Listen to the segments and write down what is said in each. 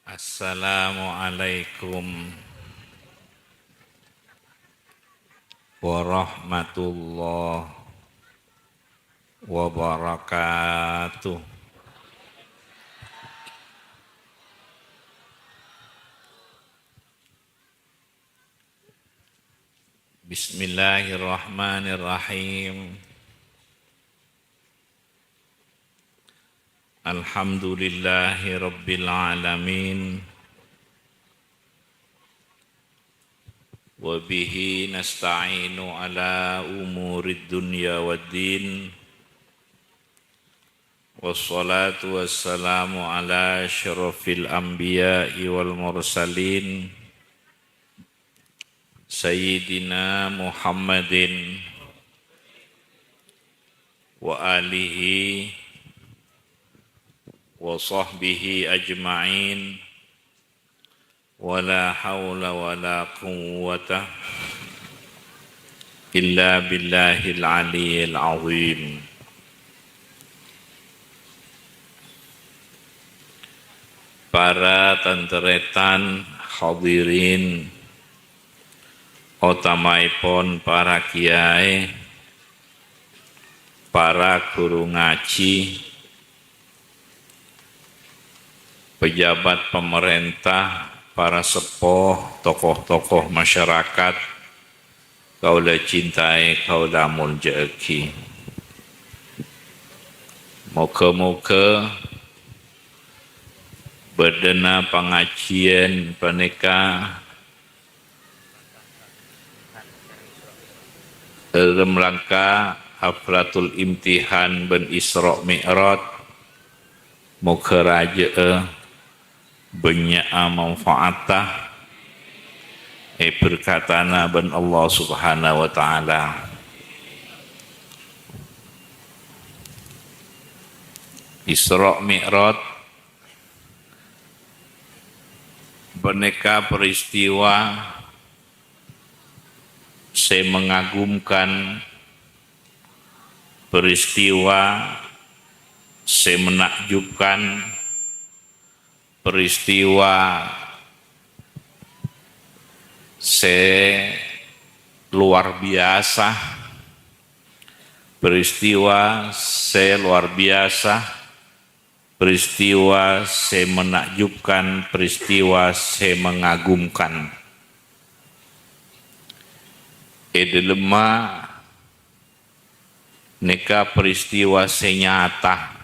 Assalamualaikum warahmatullahi wabarakatuh. Bismillahirrahmanirrahim. Alhamdulillahi rabbil alamin. Wa bihi nasta'inu ala umurid dunya waddin. Wassalatu wassalamu ala asyrafil anbiya'i wal mursalin. Sayyidina Muhammadin wa alihi wa sahbihi ajma'in. Wala hawla wala quwwata illa billahil aliyyil azim. Para tenteretan hadirin utamaipun para kiai, para guru ngaji, pejabat pemerintah, para sepuh, tokoh-tokoh masyarakat, kaula cintai, kaula muljaki. Moga-moga berdana pengajian panika dalam rangka haflatul imtihan ben Isra Mi'raj, moga raja banyak manfaatah berkatana ben Allah Subhanahu wa taala. Isra Mi'raj beneka peristiwa mengagumkan, peristiwa menakjubkan, peristiwa luar biasa, peristiwa luar biasa, peristiwa menakjubkan, peristiwa mengagumkan. Edelema neka peristiwa nyata,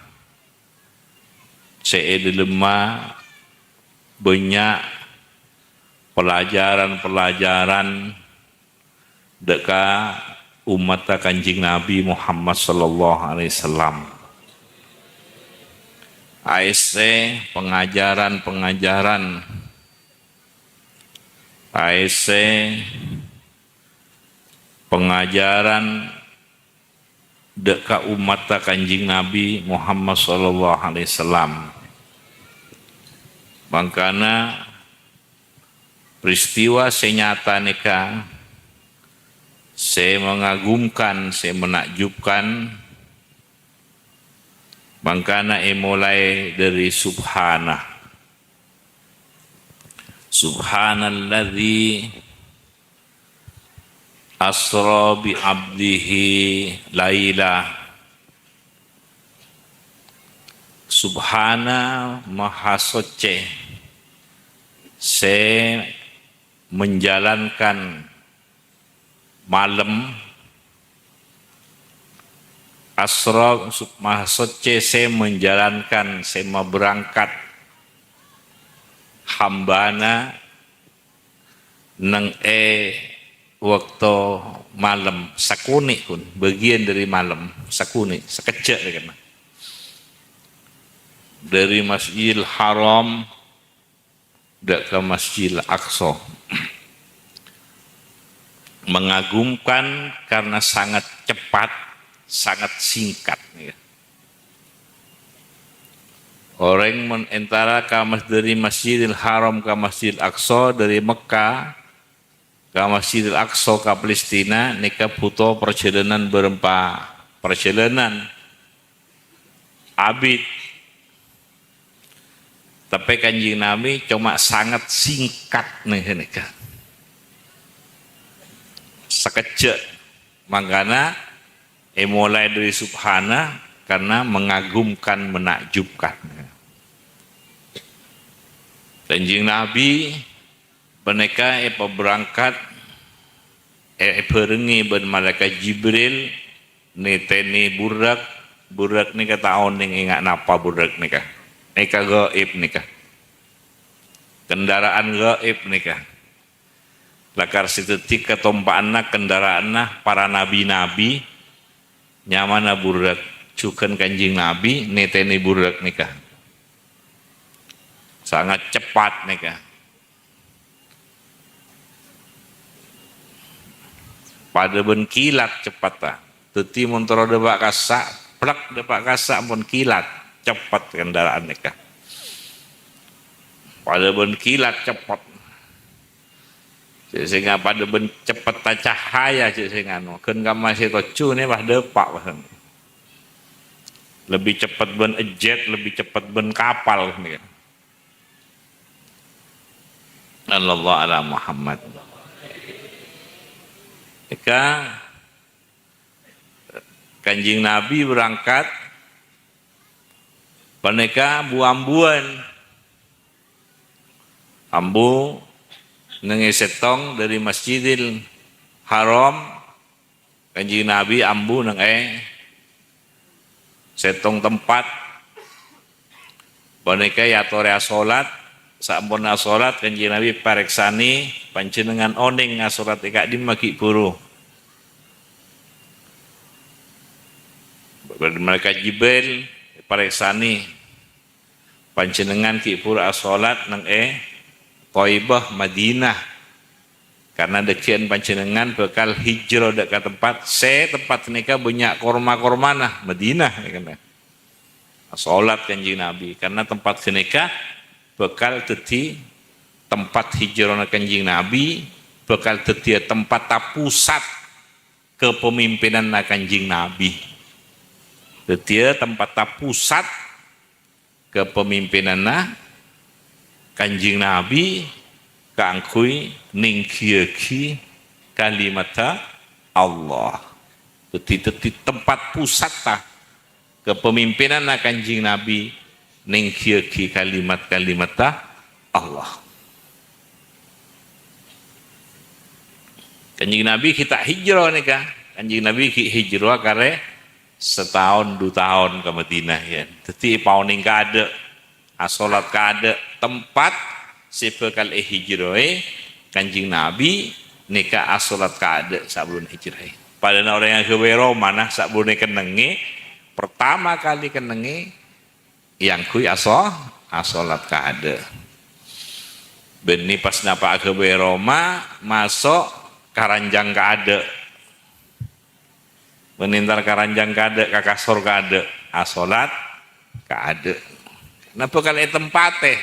edelema banyak pelajaran-pelajaran deka umat Kanjeng Nabi Muhammad sallallahu alaihi wasallam. ASC pengajaran-pengajaran, ASC pengajaran deka umat Kanjeng Nabi Muhammad sallallahu alaihi wasallam. Makanya peristiwa nyata neka mengagumkan, menakjubkan. Makanya mulai dari Subhanalladzi asra bi abdihi laila. Subhana maha suci menjalankan malam. Asra maha suci menjalankan, berangkat hambana neng waktu malam sakuni pun bagian dari malam sakuni sekejap kan, dari Masjidil Haram ke Masjidil Aqsa. Mengagumkan karena sangat cepat, sangat singkat. Orang antara dari Masjidil Haram ke Masjidil Aqsa, dari Mekah ke Masjidil Aqsa ke Palestina, nika butuh perjalanan berempat, perjalanan abid Tapi Kanjeng Nabi cuma sangat singkat nih kan. Sekejap. Makanya mulai dari subhana karena mengagumkan, menakjubkan. Kanjeng Nabi mereka berangkat berengi ben malaikat Jibril niteni burak ni kata oning ingat napa burak nikah nikah gaib nikah kendaraan gaib nikah lakar sitetik ketompaanna kendaraanna para nabi-nabi nyamana burak cuken Kanjeng Nabi niteni burak nikah sangat cepat nikah pada ben kilat cepat ta teti montoro debak kasak plak debak kasak pun kilat cepat kendaraan nikah pada ben kilat cepat sehingga pada ben cepat ta cahaya sehingga no keun ka masih tocu ni bah depak lebih cepat ben jet lebih cepat ben kapal ni Allah ala Muhammad. Maka Kanjeng Nabi berangkat mereka buambuan ambu nengesetong dari Masjidil Haram Kanjeng Nabi ambu neng setong tempat mereka ya torea salat sampurna salat Kanjeng Nabi pareksani panjenengan oning ngasolat ikak di maki buru mereka Jibril pareksani panjenengan ki pura asolat nang Thaibah Madinah karena dekian panjenengan bakal hijrah dekat tempat tempat nikah banyak korma-kormana Madinah kan asolat Kanjeng Nabi karena tempat nikah bakal jadi tempat hijrah Kanjeng Nabi bakal jadi tempat pusat kepemimpinan Kanjeng Nabi jadi tempat pusat kepemimpinan Kanjeng Nabi kangkui ningkieki kalimat Allah jadi tempat pusat kepemimpinan Kanjeng Nabi ningkieki kalimat-kalimat Allah Kanjeng Nabi kita hijrah nih kan Kanjeng Nabi hijrah kare setahun 2 tahun ke Madinah ya. Jadi pauning kade asolat kade tempat si bekal hijrah Kanjeng Nabi nikah asolat kade sebelum hijrah. Pada orang yang kewero mana sebelum kenengi pertama kali kenengi yang kui asolat kade. Beni pas napa kewero masuk karanjang kade. Menintar karanjang kade kakasor kade asolat kade kenapa kali tempatnya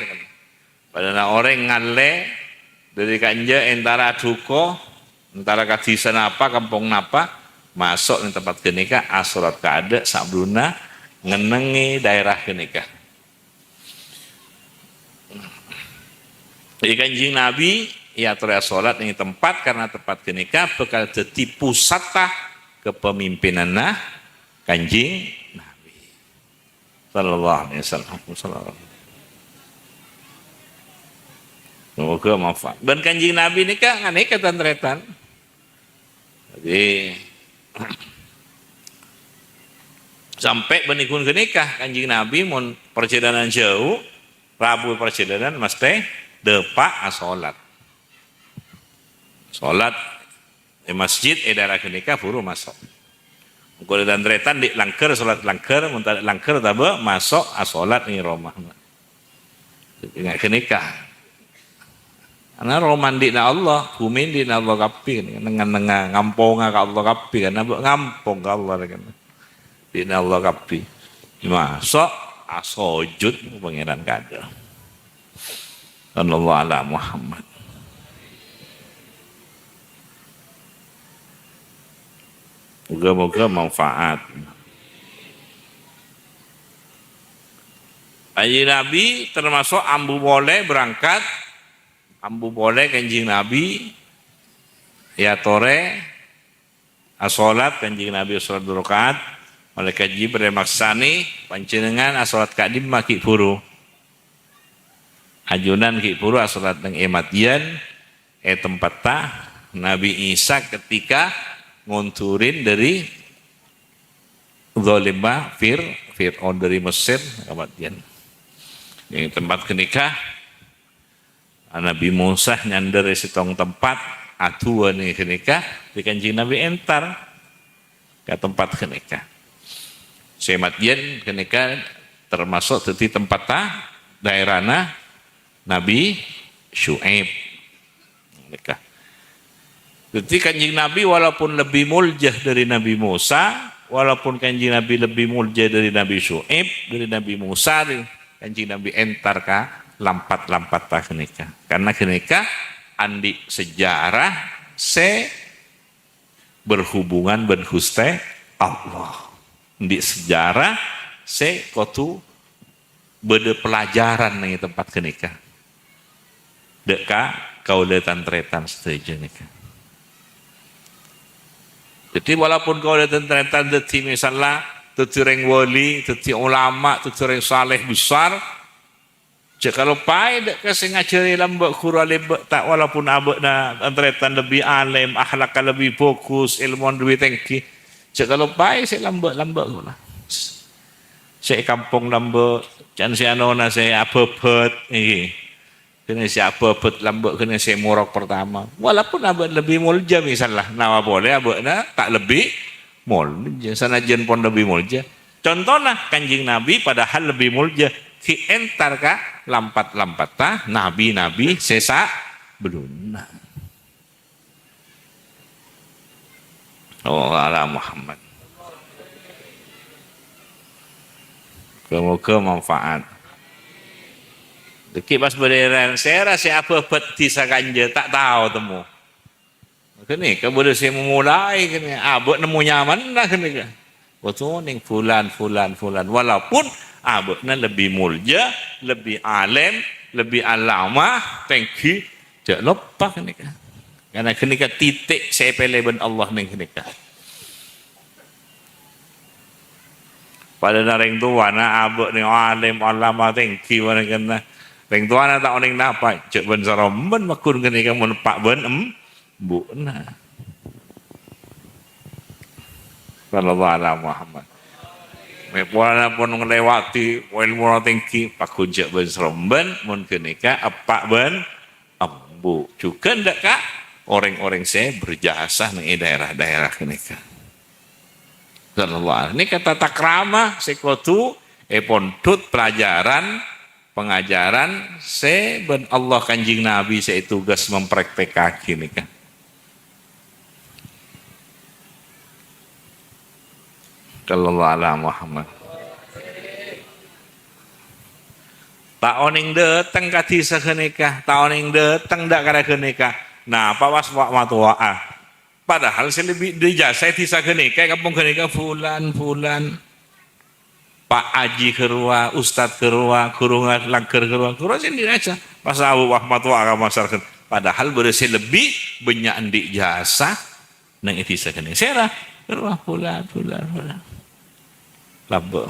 pada orang ngale dari kanja antara duko antara kadisa napa kampung napa masuk di tempat kenikah asolat kade sabluna ngenengi daerah kenikah jadi Kanjeng Nabi ya terus asolat ini tempat karena tempat kenikah bakal jadi pusat kepemimpinan Kanjeng Nabi sallallahu alaihi wasallam. Semoga manfaat. Dan Kanjeng Nabi ini kan aneh ketentretan. Jadi sampai benikun kenikah Kanjeng Nabi mun perjalanan jauh, Rabu perjalanan mesti depak salat. Salat di masjid daerah kenikah buru masuk. Kalau dan tretan di langker salat langker, muntah langker tabe masuk asolat ni rumah. Ingat kenikah. Karena roman di Allah, bumi di Allah kapi, dengan ngampong ke Allah kapi, karena ngampong ke Allah kan. Di Allah kapi. Masuk asojud pangeran kada. Sallallahu alaihi Muhammad. Moga-moga manfaat. Kanjeng Nabi termasuk ambu boleh berangkat, ambu boleh kanjeng Nabi ya tore asolat kanjeng Nabi salat 2 rakaat, malaikat Jibril maksani panjenengan asolat kadim maki puru. Ajunan ki puru asolat nang ematian tempat ta Nabi Isa ketika ngunturin dari Zolimah Fir'aun dari Mesir kematian. Yang tempat kenikah Nabi Musa nyandar setong tempat atuan nih kenikah di kanjeng Nabi entar ke tempat kenikah. Sematian kenikah termasuk di tempat ta daerahna Nabi Syuaib. Kenikah. Jadi kanjeng Nabi walaupun lebih muljah dari Nabi Musa, walaupun kanjeng Nabi lebih muljah dari Nabi Syuaib, dari Nabi Musa, kanjeng Nabi entar ka lampat-lampat ta kenikah. Karena kenikah andi sejarah se berhubungan ben Gusti Allah. Di sejarah se kotu bede pelajaran nih tempat kenikah. Deka kaulatan tretan setuju nikah. Jadi walaupun kaulatan tretan dadi misalnya dadi orang wali, dadi ulama, dadi orang saleh besar, kalau pai dek kasih ngajari lambak kurale tak walaupun abekna tretan lebih alim, akhlak lebih fokus, ilmuwan lebih tinggi. Kalau pai saya lambak lah. Saya kampung lambak, jangan si anona saya abebet iki. Kena si abebet lambak kena si murok pertama. Walaupun abek lebih mulja misalnya, nawa boleh abekna tak lebih mulja, sanajan pun lebih mulja. Contohnya kanjeng Nabi padahal lebih mulja. Ki entar ka lampat-lampat ta nabi-nabi sesa belum. Oh ala Muhammad. Semoga manfaat. Deki pas beriran saya rasa apa peti sakanja tak tahu temu. Kini kemudian saya memulai kini abek nemu nyaman lah kini. Betul ning fulan walaupun abekna lebih mulja, lebih alim, lebih alama, tengki, jak lupa kenika. Karena kenika titik saya pilih ben Allah ning kenika. Pada nareng tua na abek ning alim, alama, tengki mana kena. Reng tua na tak oning napa, jak ben saromben makun kenika mun pak ben bu na. Sallallahu alaihi Muhammad. Mepona pun melewati ilmu tinggi pak kunjak ben seromben mun kenika epak ben ambu juga ndak kak orang-orang saya berjasa nih daerah-daerah kenika. Sallallahu ini kata takrama sekotu pondut pelajaran pengajaran se ben Allah kanjing Nabi saya tugas mempraktekake nika. Sallallahu alaihi Muhammad. Taoning dateng kati sakenikah, taoning dateng dak kada kenikah. Nah, apa was wa matuah. Padahal saya lebih dijasai di sakenikah kampung kenikah fulan. Pak Aji kerua, Ustad kerua, kurungan langker kerua sendiri aja. Pas Abu Wahmatuah kamasarkan. Padahal berisi lebih banyak di jasa nang itu sakenikah. Serah kerua fulan. Lambok.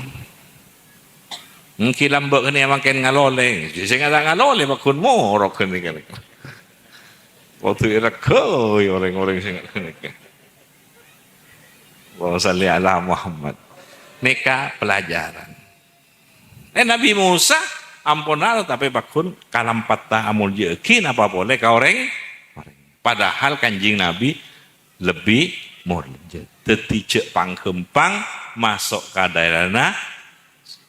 Mungkin lambok ini emang kan ngalole. Saya nggak ngalole makun morok ini kan. Waktu itu kau orang-orang saya nggak kan. Wa salli ala Muhammad. Neka pelajaran. Nabi Musa ampunal tapi bakun kalampat ta amul jekin apa boleh kau orang. Padahal kanjing Nabi lebih mulja. Teticek pangkempang masuk ke daerahna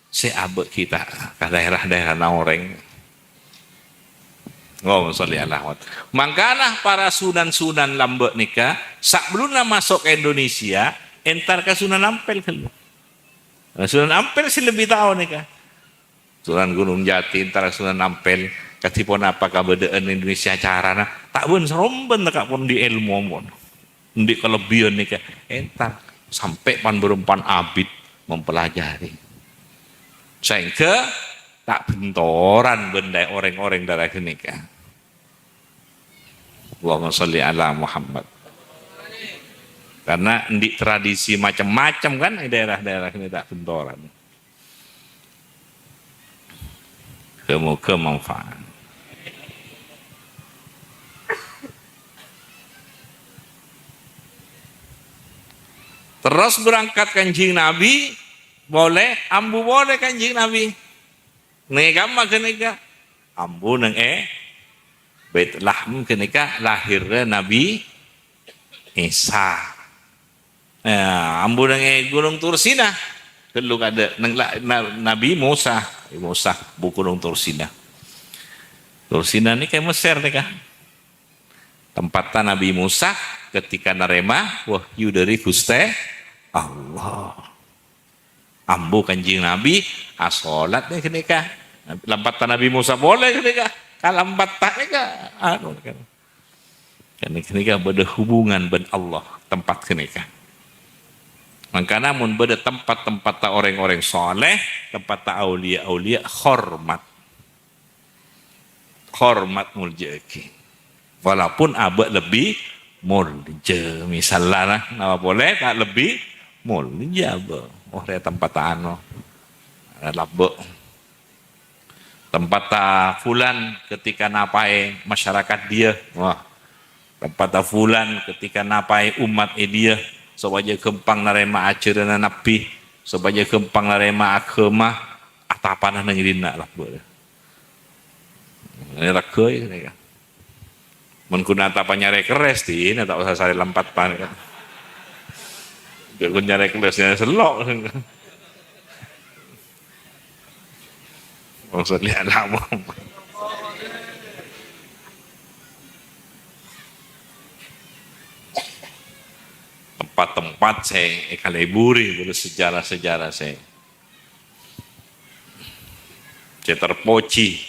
seabek kita ke daerah-daerah orang. Ngomong sholli ala Muhammad. Makanya para sunan-sunan lambek nikah sebelumnya masuk ke Indonesia entar ke Sunan Ampel kalau. Sunan Ampel sih lebih tahu nikah. Sunan Gunung Jati entar Sunan Ampel katipun apa kabedaan Indonesia carana tak ben seromben tak pun di ilmu mon. Di kelebihan nikah entar sampai pan berempan abid mempelajari sehingga tak bentoran benda orang-orang darah kenika. Allahumma sholli ala Muhammad. Karena di tradisi macam-macam kan di daerah-daerah ini tak bentoran. Kemanfaat. Terus berangkat Kanjeng Nabi, boleh, ambu boleh Kanjeng Nabi. Nega mah kenika, ambu neng Bait Lahm kenika lahirnya Nabi Isa. Ambu neng Gunung Tursina, keluk ada neng Nabi Musa, bu Gunung Tursina. Tursina ini kayak Mesir nih kah? Tempatnya Nabi Musa ketika narema wahyu dari Gusti Allah. Ambu Kanjeng Nabi asolat nih kenika. Lampatan Nabi Musa boleh kenika. Kalambat tak nika. Anu kan. Kenika beda hubungan ben Allah tempat kenika. Maka namun beda tempat-tempat ta orang-orang soleh, tempat ta aulia-aulia hormat. Hormat muljaki. Walaupun abad lebih mulja misalnya nama boleh tak lebih mulja oh dia tempat anu labbe tempat fulan ketika napai masyarakat dia wah tempat fulan ketika napai umat dia supaya gempang narema ajaran nabi supaya gempang narema agama atapanah nangirina labbe ini ragoy ini kan menggunakan apa nyari keres di ini tak usah sari lempat pan kan biar nyari keresnya selok maksud lihat lama tempat-tempat saya kaleburi bersejarah-sejarah saya terpoci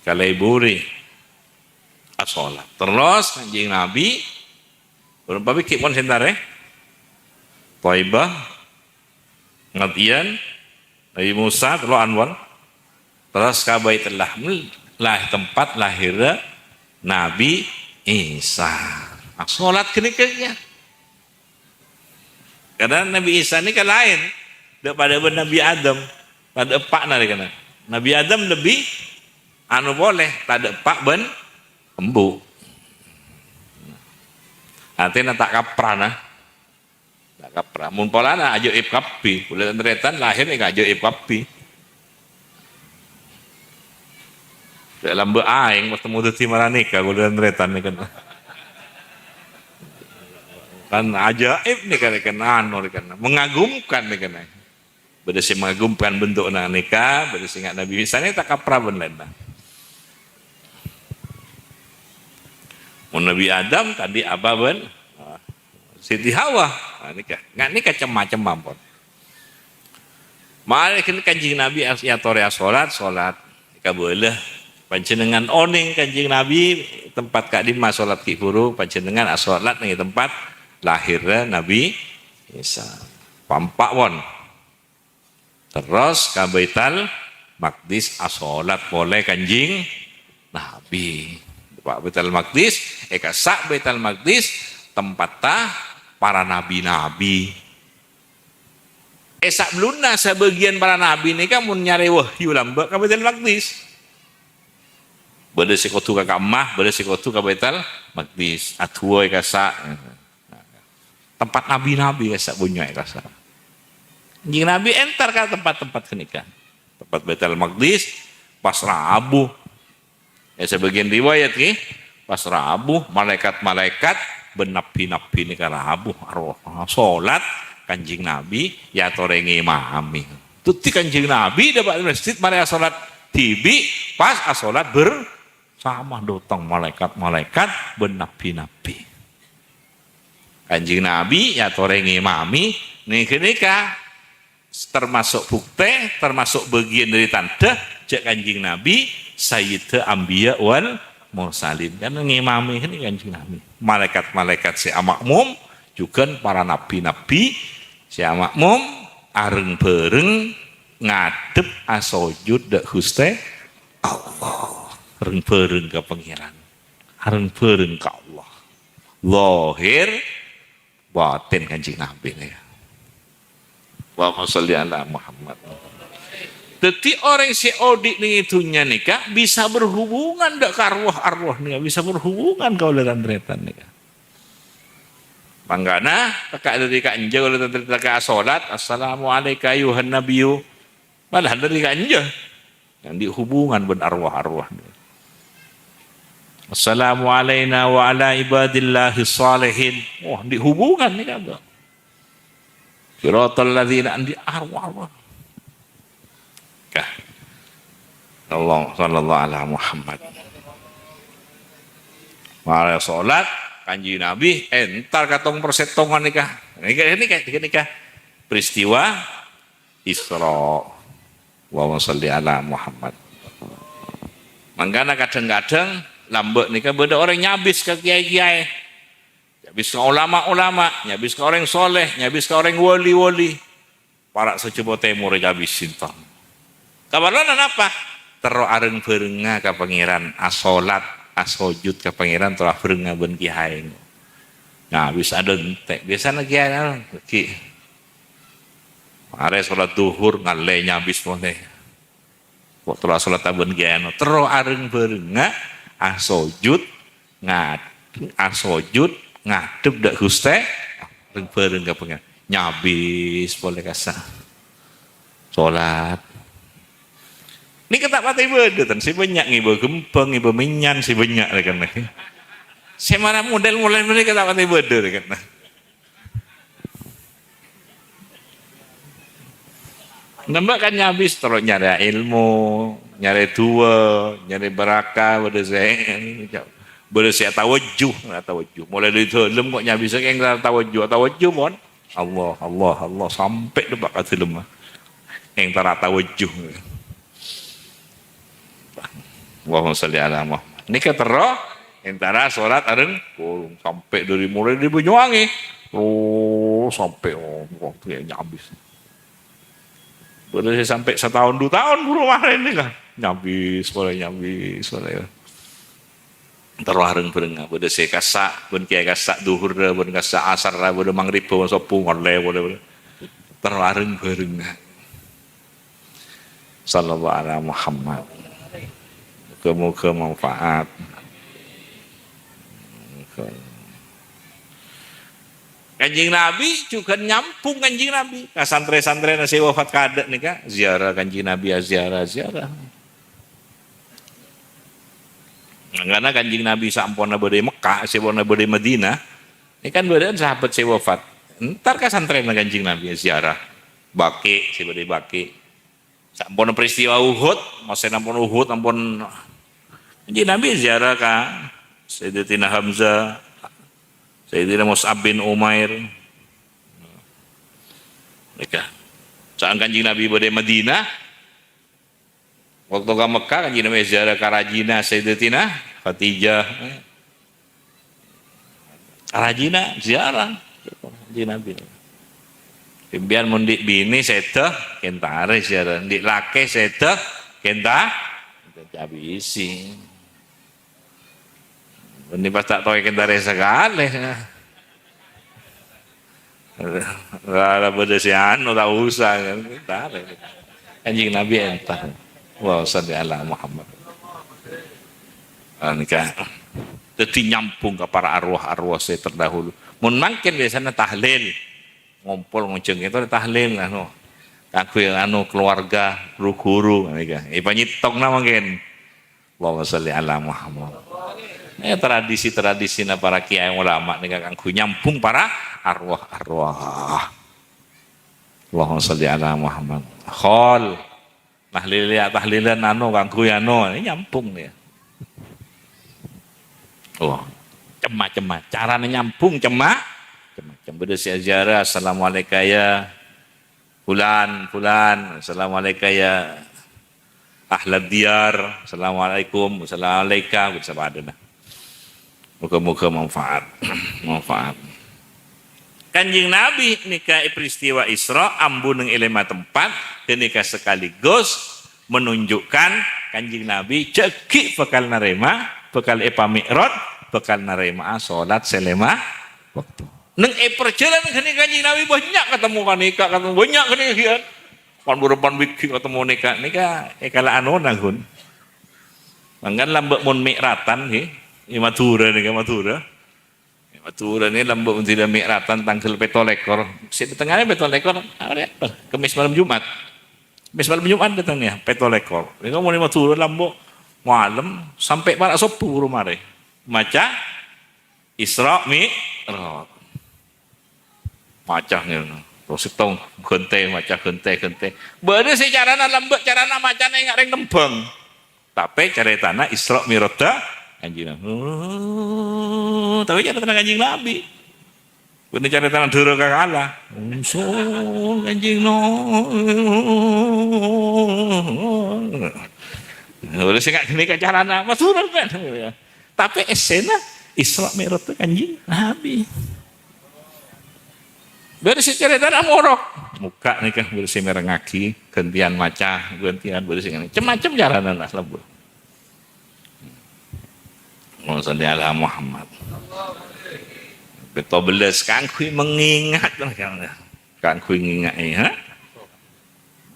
kaleburi asolat. Terus Kanjeng Nabi berapa bikik pun sebentar Thaibah ngatian Nabi Musa terus Anwar terus ka Baitul Lahm lah tempat lahirnya Nabi Isa. Asolat kenikahnya. Karena Nabi Isa ini kan lain daripada Nabi Adam. Pada epak nari kana. Nabi Adam lebih anu boleh tak ada epak ben embu. Artinya tak kapra nah. Tak kapra. Mun polana ajaib kapi. Boleh neretan lahir ni ajaib kapi. Dalam beaing bertemu deti maranika boleh neretan ni kan. Kan ajaib ni kan anu ni kan. Mengagumkan ni kan. Beda si mengagumkan bentuk nikah, beda si Nabi Isa ni tak kapra ben lain. Nabi Adam tadi apa ben? Siti Hawa. Nikah. Nggak nikah macam mampun. Mari kan Kanjeng Nabi ya torea salat. Nikah boleh. Panjenengan oning Kanjeng Nabi tempat kak lima salat ki guru panjenengan salat ning tempat lahirnya Nabi Isa. Pampak won. Terus ka Baitul Maqdis salat boleh Kanjeng Nabi. Pak Baitul Maqdis, sak Baitul Maqdis tempatnya para nabi-nabi. Sak beluna sebagian para nabi ini kan mun nyari wahyu lambak ka Baitul Maqdis. Bade sikotu ka Kamah, bade sikotu ka Baitul Maqdis. Atuoi ka sak. Tempat nabi-nabi sak bunyo ka sak. Jing nabi entar ka tempat-tempat kenika. Tempat Baitul Maqdis pas Rabu. Sebagian riwayat ki pas Rabu malaikat-malaikat benapi-napi ni ka Rabu arwah salat Kanjeng Nabi ya torengi imami. Tuti Kanjeng Nabi dapat masjid mari salat tibi pas salat bersama dotong malaikat-malaikat benapi-napi. Kanjeng Nabi ya torengi imami ni kenika termasuk bukti termasuk bagian dari tanda cek Kanjeng Nabi Sayyidul Anbiya wal Mursalin kan ngimami ini Kanjeng Nabi. Malaikat-malaikat si makmum juga para nabi-nabi si makmum areng bareng ngadep asojud dak Gusti Allah. Reng-bereng ka pangeran. Reng-bereng ka Allah. Lahir batin Kanjeng Nabi nih. Allahumma sholli ala Muhammad. Jadi orang si odik nih itunya nikah bisa berhubungan dak arwah-arwah nih, bisa berhubungan kau dengan tretan nih. Panggana kakak dari kanja kalau tentang salat assalamualaikum ayuhan nabiyyu malah dari kanja yang dihubungan ben arwah-arwah. Assalamualaikum wa ala ibadillahi salihin. Wah, dihubungan nih kan. Siratal ladzina di arwah-arwah. Allah sallallahu ala Muhammad. Mari salat Kanjeng Nabi entar katong persetongan nikah. Nikah peristiwa Isra. Allahumma sholli ala Muhammad. Mangkana kadang-kadang lambek nikah beda orang nyabis ke kiai-kiai. Nyabis ke ulama-ulama, nyabis ke orang soleh, nyabis ke orang wali-wali. Para secoba temur nyabis sinton. Kabarana apa? Tero areng berenga ka pangeran asolat asojud ke pangeran telah berenga ben kiai. Nah, bisa ada entek. Biasanya kiai ki. Are salat duhur ngale nyabis boleh. Kok telah salat ben kiai tero areng berenga asojud ngadep dak Gusti areng bareng ka pangeran. Nyabis boleh kasa. Salat ini ketak patai bedetan, si banyak ibu gempeng, ibu minyan, si banyak kan. Si mana model-model mereka ketak patai bedel kan. Nambah kan nyabis terus nyari ilmu, nyari dua, nyari barakah, saya tawajuh. Mulai dari dalam kok nyabis yang tawajuh pun. Allah sampai depan kata lemah. Yang tawajuh. Allahumma sholli ala Muhammad. Ini ketero antara sholat areng sampai dari mulai di Banyuwangi sampai waktu yang nyabis. Boleh sampai setahun 2 tahun buru kemarin ini kan nyabis boleh. Terus areng berenga boleh saya kasak pun kayak kasak duhur pun kasak asar boleh maghrib pun sopung boleh. Terus areng berenga. Sallallahu alaihi Muhammad. Semoga manfaat. Kanjeng Nabi juga nyampung Kanjeng Nabi. Nah, santri-santri nasi wafat kada nih kak, ziarah Kanjeng Nabi ziarah. Karena Kanjeng Nabi sampurna bade Mekah, sampurna bade Madinah. Ini kan badan sahabat si wafat. Entar ka santri Kanjeng Nabi ziarah. Baki, si bade baki. Sampurna peristiwa Uhud, masa nampun Uhud, ampun Kanjeng Nabi ziarah ka Sayyidatina Hamzah, Sayyidina Mus'ab bin Umair. Mereka. Saat Kanjeng Nabi bade Madinah, waktu ke Mekah Kanjeng Nabi ziarah Karajina Sayyidatina Khadijah. Karajina ziarah Kanjeng Nabi. Pimpian mundik bini seteh kentare ziarah, ndik lake seteh kenta habisi. Ini pas tak tahu kentare sekali. Kalau beda si anu tak usah kentare. Kanjeng Nabi entah. Wa salli ala Muhammad. Nikah. Jadi nyambung ke para arwah-arwah saya terdahulu. Mun mangkin biasanya tahlil. Ngumpul ngunceng itu tahlil anu. Aku yang anu keluarga, guru-guru nikah. Panyitong na mungkin. Allahumma sholli ala Muhammad. Tradisi-tradisi na para kiai ulama nikah kanggo nyambung para arwah-arwah. Allahumma sholli ala Muhammad. Khol tahlilan anu kanggo anu ini nyambung ya. Oh, cema-cema carane nyambung cema beda si ajarah assalamualaikum ya fulan assalamualaikum ya ahlad diyar assalamualaikum bersama adana. Moga-moga manfaat. Kanjing Nabi nikah peristiwa Isra ambu neng elema tempat dan nikah sekaligus menunjukkan Kanjing Nabi ceki bakal narema bakal mi'raj bakal narema salat selema waktu neng perjalanan Kanjing Nabi banyak ketemu nikah ketemu banyak nikah pan berepan bikin ketemu nikah kala anona gun mangkan lambek mun mi'ratan nggih Madura nikah Madura ini lambuk tidak mikratan tanggal 17 si tengahnya 17 Kemis malam Jumat datangnya 17 ini kamu mau turun lambuk malam sampai para sopu rumah deh maca Isra Mi'raj macahnya terus setong gente maca gente bener sih carana lambuk carana macane nggak reng nembang tapi ceritana Isra Mi'raj Kanjing Nabi. Tapi cara tenang Kanjing Nabi. Bener cara tenang dura kalah. So Kanjing Udah sih nggak gini carana, maturun kan. Tapi esena Isra Mi'raj Kanjing Nabi. Bersih cerita morok. Muka nih kan bersih merengaki, gantian maca, gantian bersih ini. Macam-macam carana lah lebur. Salli ala Muhammad. Betul belas kan kui mengingat kan kui mengingat ya.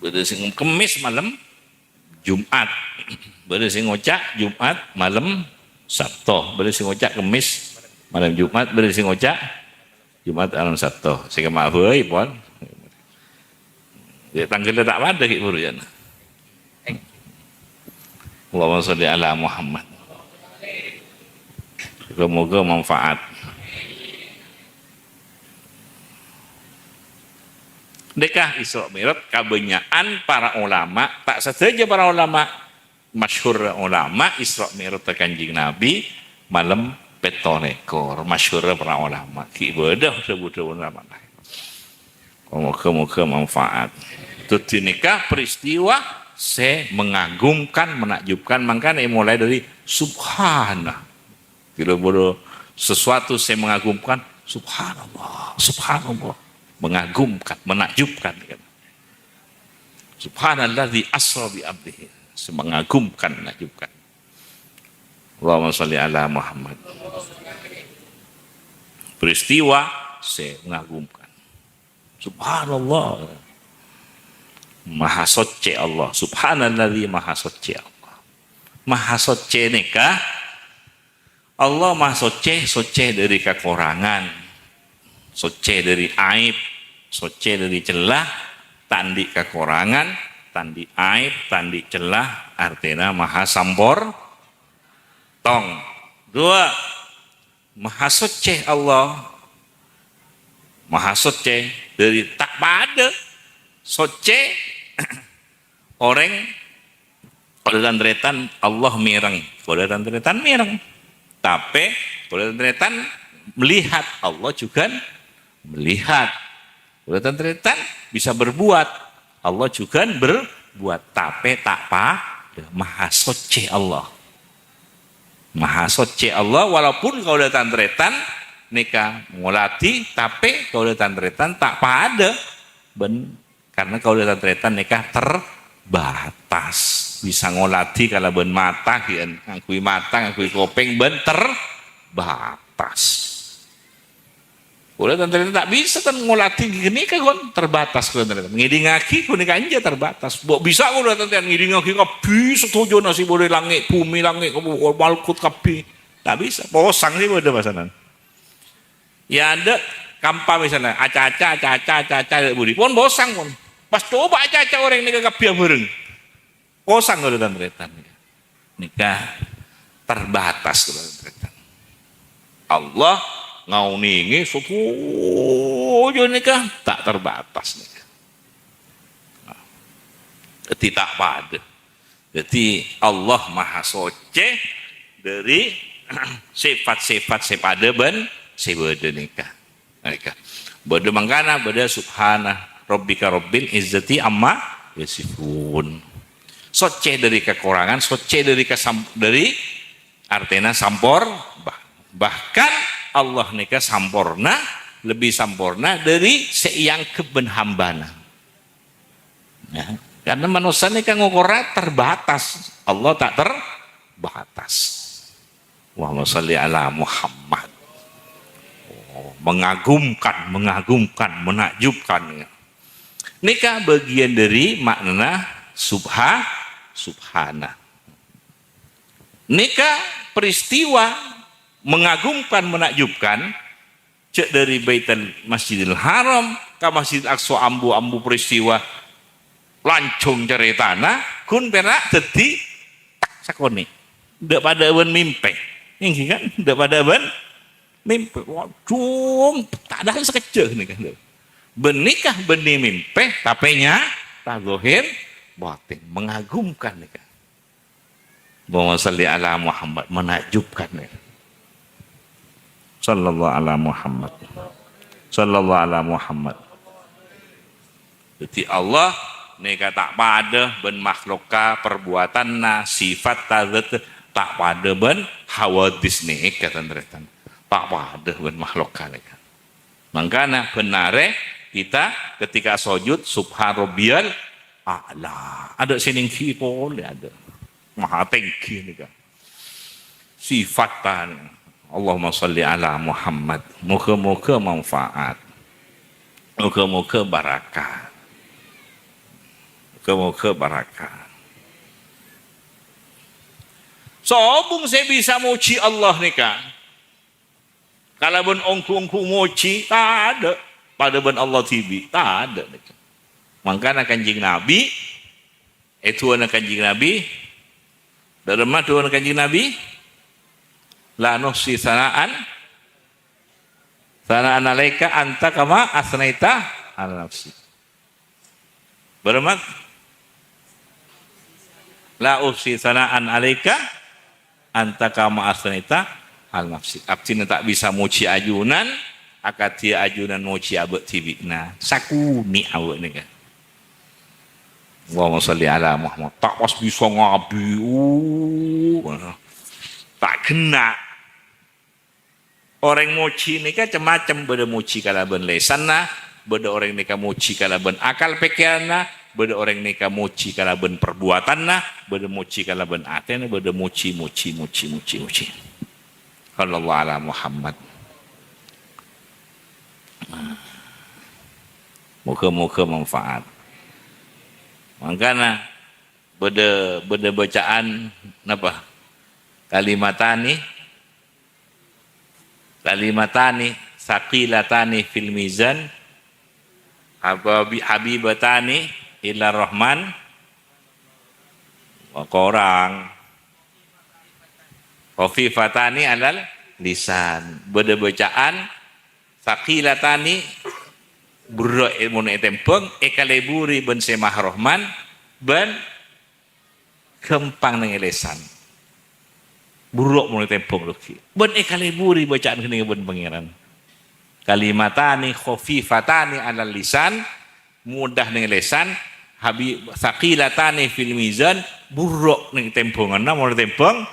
Bersih Kemis malam Jumat. Bersih ngocak Jumat malam Sabtu. Bersih ngocak Kemis malam Jumat. Bersih ngocak Jumat malam Sabtu. Sehingga maaf euy pon. Ya tanggalnya tak ada gitu ya. Allahumma sholli ala Muhammad. Semoga manfaat. Nikah Isra Mi'raj kebanyakan para ulama, tak saja para ulama, masyhur ulama Isra Mi'raj Kanjeng Nabi malam 17 masyhur para ulama. Ki ibadah sebut ulama. Semoga manfaat. Itu nikah peristiwa mengagumkan, menakjubkan, makanya mulai dari subhanallah. Bila bodoh sesuatu saya mengagumkan, subhanallah, subhanallah, mengagumkan, menakjubkan. Subhanalladzi asra bi abdihi, mengagumkan, menakjubkan. Allahumma sholli ala Muhammad. Peristiwa saya mengagumkan. Subhanallah, maha suci Allah. Subhanalladzi maha suci Allah. Maha suci nikah. Allah maha suci dari kekurangan, suci dari aib, suci dari celah, tandi kekurangan, tandi aib, tandi celah, artinya maha sampor, tong. Dua, maha suci Allah, maha suci dari tak pada, suci orang kalau dan Allah mireng, kalau dan mireng. Tapi kalau tretan melihat, Allah juga melihat. Kalau tretan bisa berbuat, Allah juga berbuat. Tapi tak maha suci Allah. Maha suci Allah walaupun kalau tretan nikah ngolati, tapi kalau tretan tak pada. Karena kalau tretan nikah terbatas. Bisa ngolati kalau ben mata kian ngakui mata ngakui kopeng ben terbatas. Udah tante tak bisa kan ngolati gini kan terbatas kan tante. Ngiding ngaki kun aja terbatas. Bok bisa udah tante ngiding ngaki kapi setuju nasi boleh langit bumi langit kamu malkut kapi. Tak bisa. Posang sih udah pasanan. Ya ada kampa misalnya aca-aca budi. Pun bosang pun. Pas coba aca-aca orang ini kapi yang bareng. Kosang kalau dan tretan nikah terbatas kalau dan tretan. Allah ngauningi setuju nikah tak terbatas nikah. Jadi tak pada. Jadi Allah maha suci dari sifat-sifat sepada ben sebeda nikah. Nikah. Beda mangkana beda subhana rabbika rabbil izzati amma yasifun. Soce dari kekurangan, soce dari artinya sampor, bahkan Allah nikah sampurna lebih sempurna dari seyang kebenhambana. Ya. Karena manusia ini kan ngukurnya terbatas, Allah tak terbatas. Allahumma sholli ala Muhammad. Oh, mengagumkan, menakjubkan. Nikah bagian dari makna subhana. Nikah peristiwa mengagumkan, menakjubkan, cek dari Baitul Masjidil Haram ke Masjidil Aqsa ambu peristiwa lancung ceritana kun perak dadi sakone. Ndak pada ben mimpi. Inggih kan? Ndak pada ben mimpi. Waduh, tak ada sekejap nih kan. Benikah benih mimpi tapenya tazohir batin mengagumkan nih kan. Allahumma sholli ala Muhammad menakjubkan nih. Sallallahu ala Muhammad. Sallallahu ala Muhammad. Jadi Allah nika tak pada ben makhluka perbuatanna sifat tazat tak pada ben hawadis nih kata teretan. Tak pada ben makhluka nika. Mangkana benare kita ketika sujud subhan rabbiyal a'la. Ada sining boleh ada. Maha tinggi nika. Sifat tan. Allahumma sholli ala Muhammad. Moga-moga manfaat. Moga-moga barakah. Moga-moga barakah. Sobung saya bisa muji Allah nika. Kalau ben ongku-ongku muji tak ada. Pada ben Allah tibi tak ada. Makanya kanjing Nabi itu anak kanjing Nabi dari mana tu anak kanjing Nabi la nuhsi sanaan alaika anta kama asnaita ala nafsi. Bermat la uhsi sanaan alaika anta kama asnaita al nafsi. Abdina tak bisa muji ajunan akatia ajunan muji abad tibikna sakuni awak ni kan. Allahumma sholli ala Muhammad. Tak pas bisa ngabi. Tak kena. Orang muji ni kan macam-macam. Beda muji kalaban lesanna, beda orang ni kan muji kalaban akal pikiranna, beda orang ni kan muji kalaban perbuatanna, beda muji kalaban atena, beda muji. Sallallahu ala Muhammad. Moga-moga manfaat. Makanya beda bacaan apa? Kalimatani saqilatani fil mizan habibatani ila rahman wa korang khafifatani alal lisan. Beda bacaan saqilatani buruk ilmu tempeng ekaleburi ben semah rahman ben kempang nang lesan buruk mun tempeng luki ben ekaleburi bacaan kene ben pangeran kalimatani khafifatani alal lisan mudah nang lesan habib saqilatani fil mizan buruk nang tempenganna mun tempeng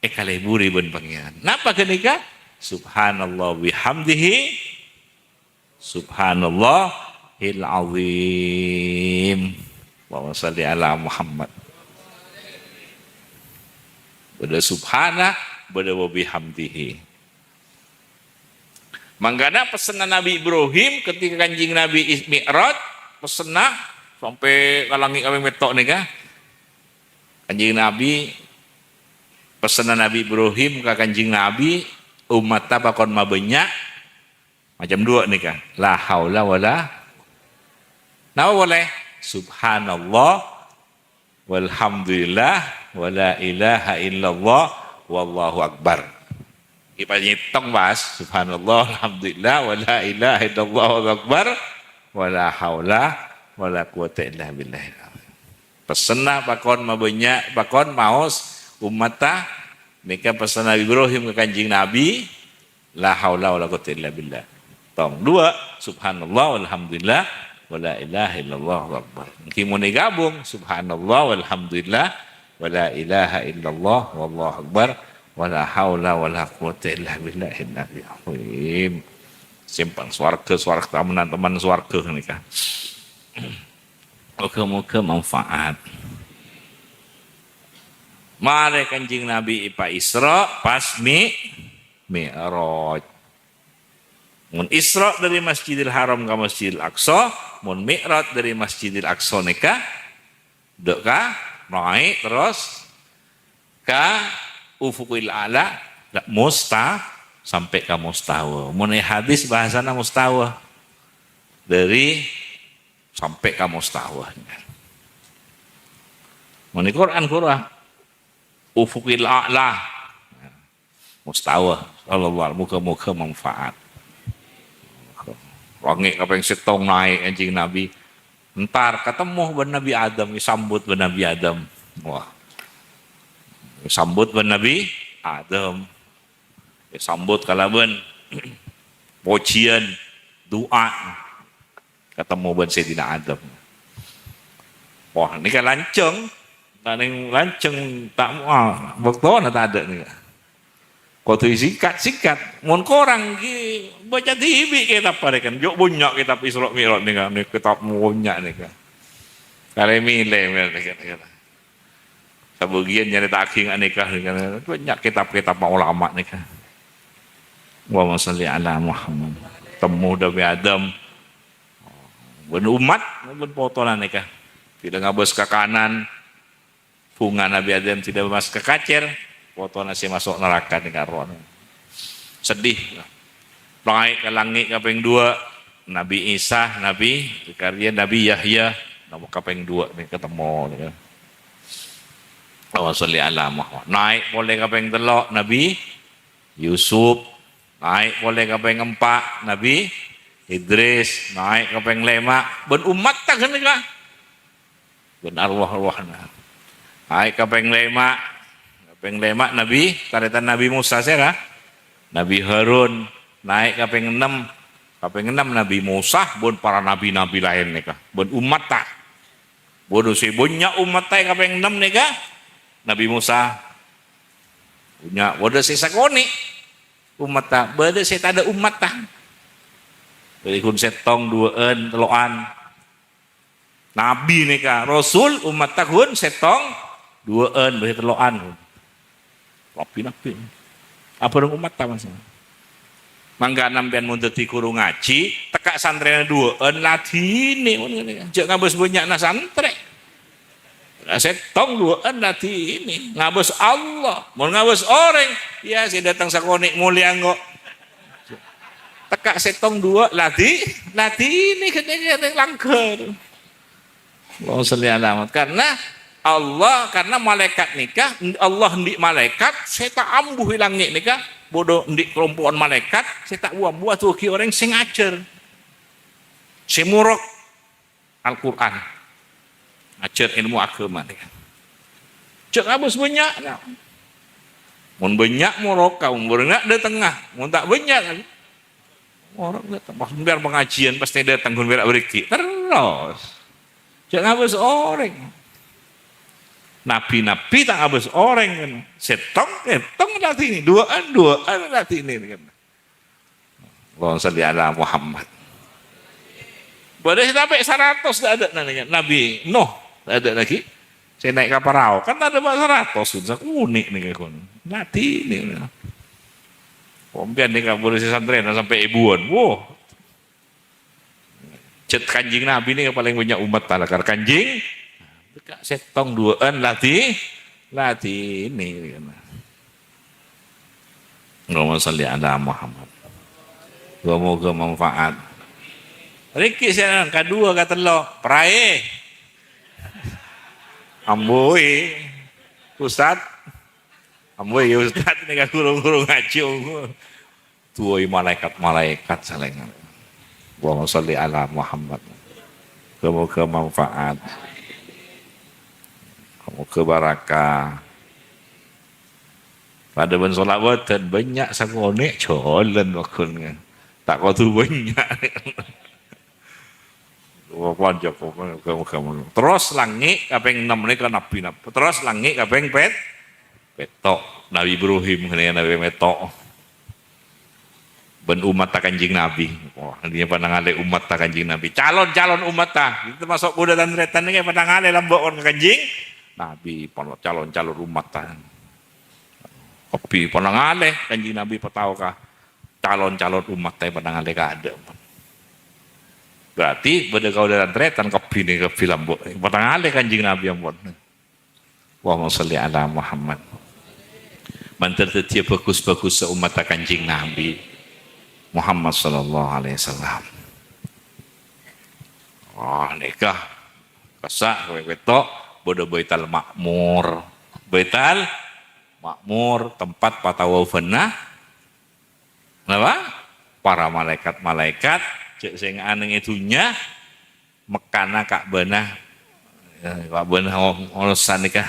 ekaleburi ben pangeran napa kenika subhanallah bihamdihi subhanallahil azim. Allahumma sholli ala Muhammad. Beda subhana, beda wa bihamdihi. Mangkana pesanan Nabi Ibrahim ketika kanjing Nabi Mi'raj pesenah sampai kalangi kami metok nih kah? Kanjing Nabi pesanan Nabi Ibrahim ke kanjing Nabi umat pakon mabanyak macam dua nih kan la haula wala nama boleh subhanallah walhamdulillah wala ilaha illallah wallahu akbar kita ngitung mas subhanallah alhamdulillah wala ilaha illallah wallahu akbar wala haula wala quwata illa billah. Pesenah pakon mabanyak pakon maos umatah mereka pesan Nabi Ibrahim ke kanjing Nabi la haula wala quwata illa billah. Tong dua subhanallah walhamdulillah wala ilaha illallah akbar. Mungkin mau gabung subhanallah walhamdulillah wala ilaha illallah wallahu akbar wala haula wala quwata illa billahil azim. Simpang swarga teman swarga nikah. Moga-moga manfaat. Mare Kanjeng Nabi Ipa Isra pas Mi'raj. Mun Isra dari Masjidil Haram ke Masjidil Aqsa, mun Mi'raj dari Masjidil Aqsa nika dek ka naik terus ka ufuqil a'la sampai ke mustawa. Mun hadis bahasana mustawa dari sampai ke mustawa. Mun Quran ufuqil a'la mustawa sallallahu muga-muga manfaat. Wangi kapeng setong naik Kanjeng Nabi. Entar ketemu ben Nabi Adam, disambut ben Nabi Adam. Wah. Disambut ben Nabi Adam. Disambut kalaben pujian doa ketemu ben Sayyidina Adam. Wah, ini kan lanceng. Taning lanceng tak waktu tak ada nih. Kau tuh sikat, mun korang ki baca TV kita parekan, jok bunyak kitab Isra Mi'raj nih kan, kitab bunyak nih kan. Kare milih kan. Sebagian nyari taking aneka nih kan, banyak kitab-kitab ulama nih kan. Wa sholli ala Muhammad. Temu Nabi Adam, ben umat, ben potolan nih kan. Tidak ngabes ke kanan, bunga Nabi Adam tidak masuk ke kacer. Foto nasi masuk neraka di karuan. Sedih. Naik ke langit kaping 2. Nabi Isa, Nabi Zakaria, Nabi Yahya. Nomor kaping 2 nih ketemu. Allahumma sholli ala Muhammad. Naik boleh kaping 3 Nabi Yusuf. Naik boleh kaping 4 Nabi Idris. Naik kaping 5 ben umat tak kena. Ben arwah-arwah. Naik kaping 5 Peng 5 Nabi, taritan Nabi Musa saya Nabi Harun naik ke peng 6 Nabi Musa, bon para nabi-nabi lain nih kah, bon umat tak, bodoh si banyak umat tak ke peng 6 nih kah, Nabi Musa punya, bodoh si sakoni umat tak, bodoh si tak ada umat tak, dari kun setong 2 teloan, Nabi nih kah, Rasul umat tak kun setong 2 berarti teloan. Nabi. Apa dong umat tak mas? Mangga nampian mun dadi guru ngaji, tekak santrene 2 ladine ngono ngene. Jek ngabes banyak na santre. Setong 2 ladine, ngabes Allah. Mun ngabes orang, ya si datang sakonik mulia kok. Tekak setong 2 ladine kene langgar. Allahumma sholli ala Muhammad. Karena malaikat nikah, Allah ndik malaikat, saya tak ambuh hilangnya nikah, bodoh ndik kelompokan malaikat, saya tak buat tuh orang sing ngajar, semurok Al-Quran, ngajar ilmu agama nikah. Cek abis banyak, mun banyak murok kaum berenggak di tengah, mun tak banyak lagi, orang datang, pas biar pengajian pasti datang, biar beriki, terus, cek abis orang. Nabi-nabi tak habis orang kan. Setong nanti ini. 2 nanti ini kan. Allahumma sholli ala Muhammad. Boleh sampai 100 tak ada nantinya. Nabi Nuh tak ada lagi. Saya naik kapal perahu kan tak ada 100 sudah unik nih kan. Nanti ini. Kompian nih kan boleh santren sampai ribuan. Wow. Cet Kanjeng Nabi ini yang paling banyak umat talakar Kanjeng. Setong 2 latih ini Allahumma sholli ala Muhammad. Semoga manfaat. Riki saya kedua kata lo prae amboi Ustad amboi Ustad ini kan guru-guru ngaji tuoi malaikat salengan. Allahumma sholli ala Muhammad. Semoga manfaat. Semoga barakah. Pada ben solawatan banyak sakone jalan wakun. Tak kau tu banyak. Terus langit kaping 6 nika nabi. Terus langit kaping petok. Nabi Ibrahim kene Nabi petok. ben umat ta kanjing Nabi. Wah, dia panangale umat ta kanjing Nabi. Calon-calon umat ta. Itu masuk kuda dan tretan ini panangale lambok orang kanjing Nabi, calon-calon umat ta. Kopi panangale kanjing Nabi patau ka calon-calon umat ta panangale ka ada. Berarti pada kau dan tretan kopi ni kopi lambok. Panangale kanjing Nabi ampun. Allahumma sholli ala Muhammad. Mantar tetia bagus-bagus seumat ta kanjing Nabi Muhammad sallallahu alaihi wasallam. Oh, nikah kasak wetok bodo Baitul Makmur. Baitul Makmur tempat patawafna apa? Para malaikat-malaikat cek sing aneng itunya mekana Ka'bah. Ka'bah urusan nikah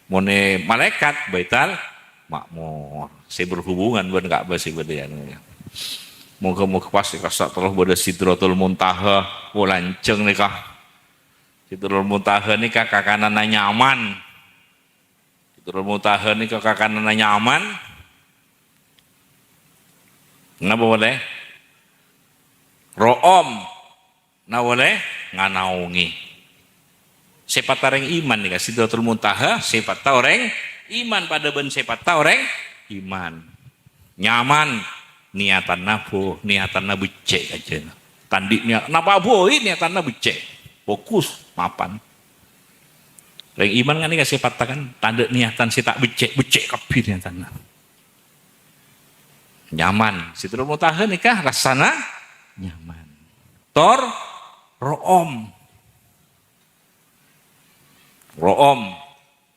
mone malaikat Baitul Makmur. Saya berhubungan ben Ka'bah sih bedean. Moga-moga pasti kasak terus pada Sidratul Muntaha, lanceng nih kah. Sidratul Muntaha nih kah kakanana nyaman. Sidratul Muntaha nih kah kakanana nyaman. Ngapa boleh? Ro'om, na boleh nganaungi. Sepat orang iman nih kah Sidratul Muntaha, sepat orang iman pada ben sepat orang iman. Nyaman. Niatan becek aja. Tandi niat napa boy niatan becek. Fokus mapan. Yang iman kan dikasih patakan tanda niatan si tak becek kabeh niatan. Nyaman. Sidratul Muntaha nikah rasana nyaman. Ro'om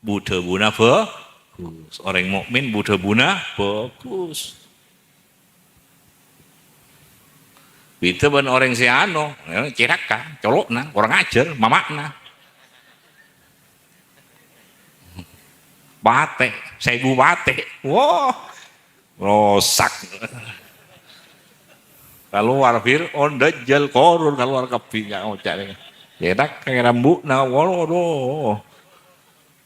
Buddha buna bagus. Orang mukmin Buddha buna bagus. Itu ben orang si ano, ciraka, colokna, orang ajar, mamakna. Bate, 1000 bate. Wah, rosak. Keluar Fir'aun, Dajjal, Korun, keluar kepinya ocak. Cedak kayak rambutna, waduh.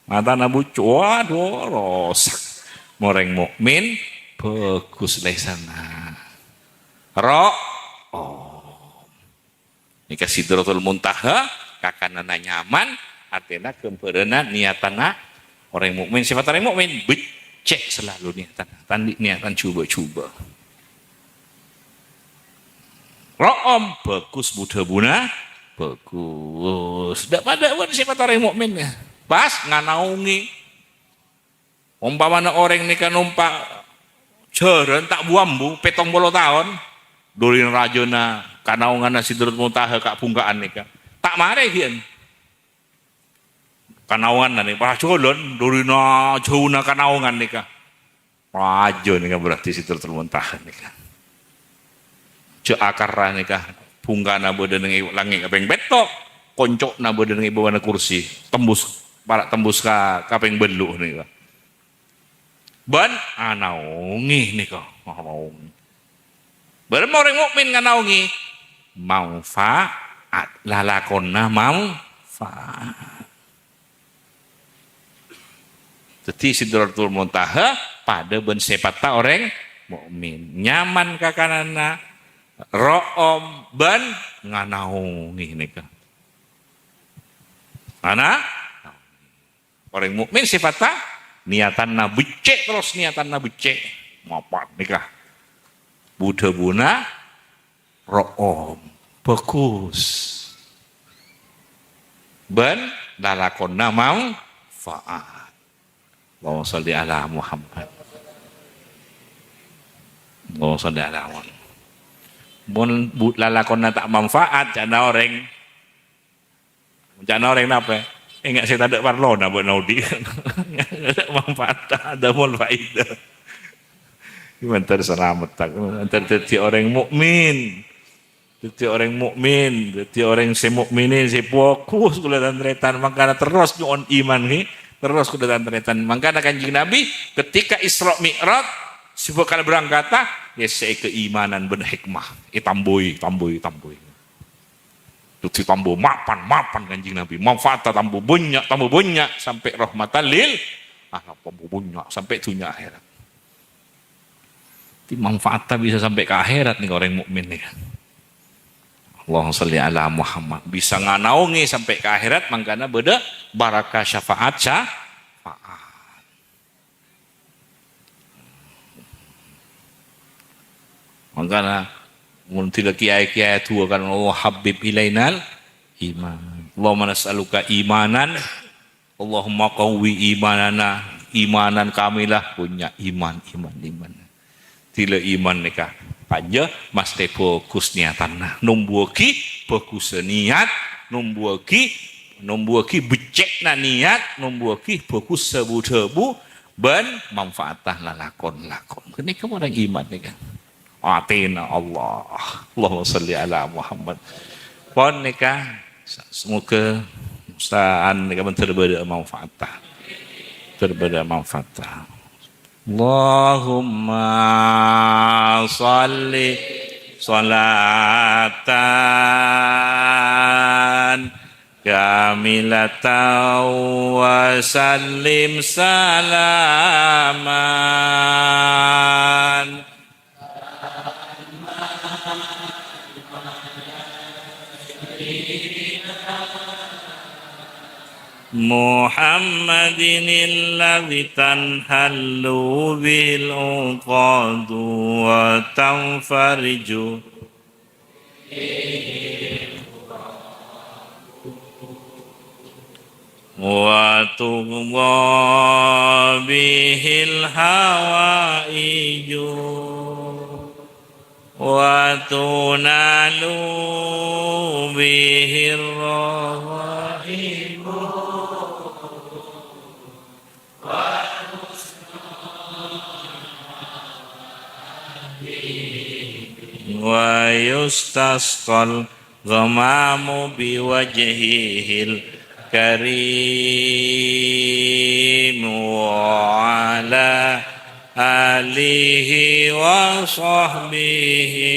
Mata nabucu, waduh, rosak. Orang mukmin bagus dari sana. Nikah Sidratul Muntaha kakanana nyaman artinya kempereuna niatana orang mukmin sifat orang mukmin becek selalu niatan tandi niatan coba-coba. Ro'om bagus Buddha buna bagus. Dak pada sifat orang mukmin ya. Pas nganaungi. Umpamana orang nikah numpak jaran tak buambu 70 tahun. Durin rajona kanaungan Sidratul Muntaha kak bungkaan nikah tak mare hian kanaungan nih para colon durina jauhna kanaungan nikah rajo nikah berarti Sidratul Muntaha nikah ce akar nikah bungkana bodo neng langit kapeng betok koncok na bodo neng ibu kursi tembus ka kapeng belu nikah ban anaungi nikah anaungi. Barang orang mukmin nganaungi manfaat lalakonna manfaat. Jadi Sidratul Muntaha pada ben sepata orang mukmin nyaman kakanana ro'om ban nganaungi nika. Mana? Orang mukmin sepata niatanna becek terus niatanna becek mapat nikah. Buddha buna ro'om bagus ben lalakonna manfaat. Allahumma sholli ala Muhammad. Allahumma sholli ala Muhammad. Mun lalakonna tak manfaat jana orang napa? Enggak saya tak ada parlona buat naudi. Ada manfaat, ada manfaat. Mantar selamat tak, mantar jadi orang mukmin, jadi orang mukmin, jadi orang semukminin, sefokus kula dan tretan, makanya terus nyon iman ni, terus kula dan tretan, makanya kanjeng Nabi ketika Isra Mi'raj sebekal berangkat, ya saya keimanan ben hikmah, tamboi, Tuti tambo mapan kanjeng Nabi, manfaat tambo banyak sampai rahmatan lil, tambo banyak sampai dunia akhirat. manfaatnya bisa sampai ke akhirat nih orang mukmin nih kan. Allahumma sholli ala Muhammad. Bisa nganaungi sampai ke akhirat mangkana beda barakah syafaat syafaat. Mangkana mun tidak kiai-kiai tua kan Allah habib ilainal iman. Allahumma nas'aluka imanan. Allahumma qawwi imanana. Imanan kamilah punya iman. Tila iman nikah panja mas te fokus niatan numbuaki fokus niat numbuaki becek na niat numbuaki fokus sebu ban manfaatah lakon ini kamu orang iman nih kan atina Allahumma sholli ala Muhammad pon nikah semoga saan nikah terbeda manfaatah Allahumma salli salatan kamilatan wa sallim salaman Muhammadin alladhi tanhallu bil uqadu wa tanfariju wa tughba bihil hawaiju wa tunalu bihir rawaibu wa yustasqal ghamamu biwajhihil karim wa ala alihi wa sahbihi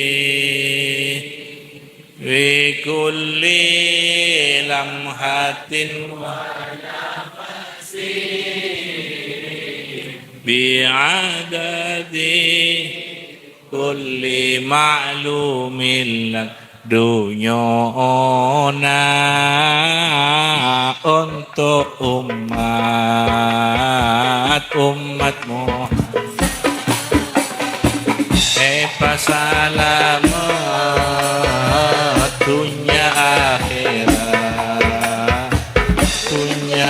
bi kulli lamhatin wa nafasin bi'adadi kulli ma'lumin lak dunyona untuk umatmu selamat dunia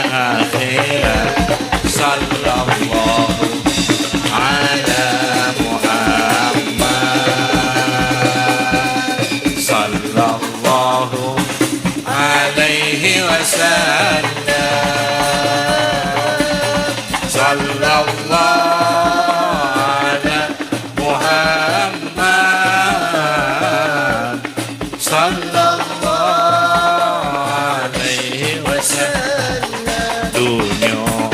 akhirat sallallahu ala sallallahu alaihi wasallam sallallahu ala Muhammad sallallahu alaihi wasallam dunyona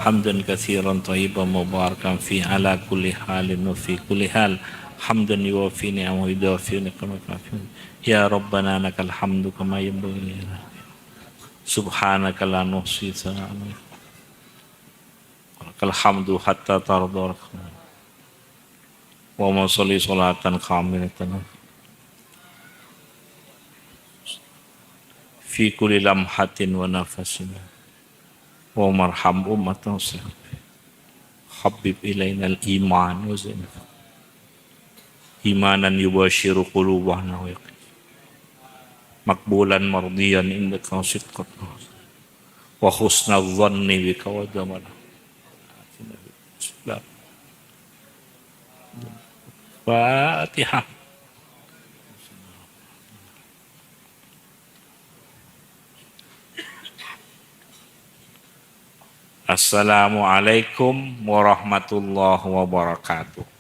hamdan katsiran thayyiban mubarakan fi ala kulli halin wa fi kulli hal hamdan yuwafi ni'amahu wa yudafi niqamaka ya rabbana lakal hamdu kama yanbaghi subhanaka la nuhsi sana'an lakal hamdu hatta tarda wa ma sholli salatan kamilatan fi kulli lamhatin wa nafasin wa marham ummatan habib ilainal iman wa zin imanan yubashiru qulubana wa yaqin makbulan mardiyan indaka sidqan wa husnal dhanni bika wa jamal Fatihah. Assalamualaikum warahmatullahi wabarakatuh.